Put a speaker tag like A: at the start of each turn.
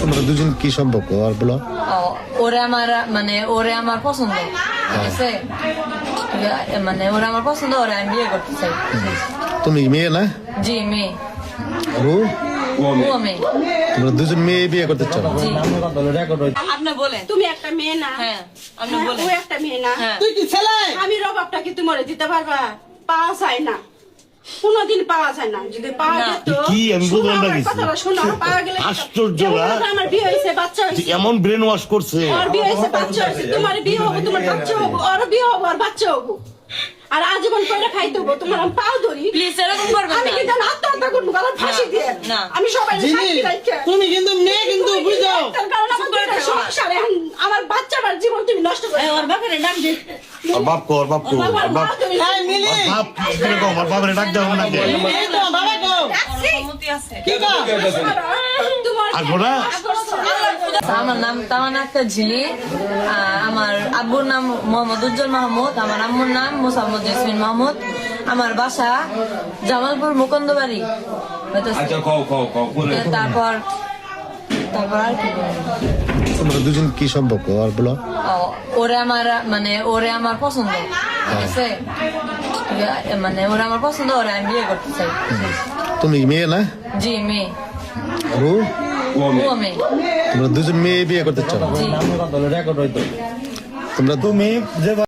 A: তোমরা দুজন কি সম্পর্ক আর বলো?
B: ওরে আমার পছন্দ, ঠিক আছে? মানে ওরা আমার পছন্দ, ওরা আমি বিয়ে করতে চাই।
A: তুমি মেয়ে না?
B: জি মেয়ে।
A: আর ও?
B: ও মেয়ে।
A: তোমরা দুজন মেয়ে বিয়ে করতে চাও?
B: জি। আপনি বলেন।
C: তুমি একটা মেয়ে না?
B: হ্যাঁ আপনি বলেন।
C: ও একটা মেয়ে না?
B: হ্যাঁ।
D: তুই কি ছেলে?
C: আমি রবাবটা কি তোমার দিতে পারবা? পাওয়া যায় না, কোনোদিন পাওয়া যায় না। যদি পাওয়া
B: না।
C: যেত,
E: কি আমি
C: শোনো
E: বুঝলাম না
C: আমার
E: কিছু।
C: কথাটা, শোনো, পাওয়া গেলে
E: আশ্চর্য
C: যেমন
E: না?
C: ধরো আমার বিয়ে হয়েছে, বাচ্চা হয়েছে,
E: এমন ব্রেন ওয়াশ করছে।
C: ওর বিয়ে হয়েছে, বাচ্চা হয়েছে, তোমার বিয়ে হবো, তোমার বাচ্চা হবো, ওর বিয়ে হবো, আর বাচ্চা হবো, আর আজীবন করে খাইতে হবো। তোমার আমি পাও ধরি,
B: প্লিজ এরকম করবেন
C: আমি
B: না।
C: কিন্তু আত্মহত্যা করবো, গলায় ফাঁসি দিয়ে।
B: না।
C: আমি সবাই
D: জিনি, তুমি কিন্তু মেয়ে কিন্তু বুঝো।
C: কারণ আমার দুইটা সংসার, এখন আমার বাচ্চা, আমার জীবন তুমি নষ্ট করে
B: ওর বাপের নাম যে
E: আর বাপ কো, আর বাপ কো, আর বাপ
D: এই মিলি,
E: বাপ কিরে কো, আমার বাবারে ডাক দাও না কে?
D: এই তো বাবা গো।
B: অনুমতি আছে।
D: কি গো?
E: আর গোনা
B: আমার নাম তামান্না আক্তার ঝিলি। আমার আব্বুর নাম মোহাম্মদ উজ্জ্বল মাহমুদ, আমার আম্মুর নাম মুসাম্মদ জেসমিন মাহমুদ। আমার বাসা জামালপুর মুকুন্দবাড়ি। তারপর তারপর আর কি বলবো?
A: তোমরা দুজন কি সম্পর্ক আর বলো?
B: ওরে আমার পছন্দ, ঠিক আছে? মানে ওরা আমার পছন্দ, ওরা আমি বিয়ে করতে চাই।
A: তুমি মেয়ে না?
B: জি মেয়ে।
A: আর ও?
B: ও মেয়ে।
A: তোমরা দুজন মেয়ে বিয়ে করতে চাও?
B: জি।
A: তোমরা
E: তুমি যে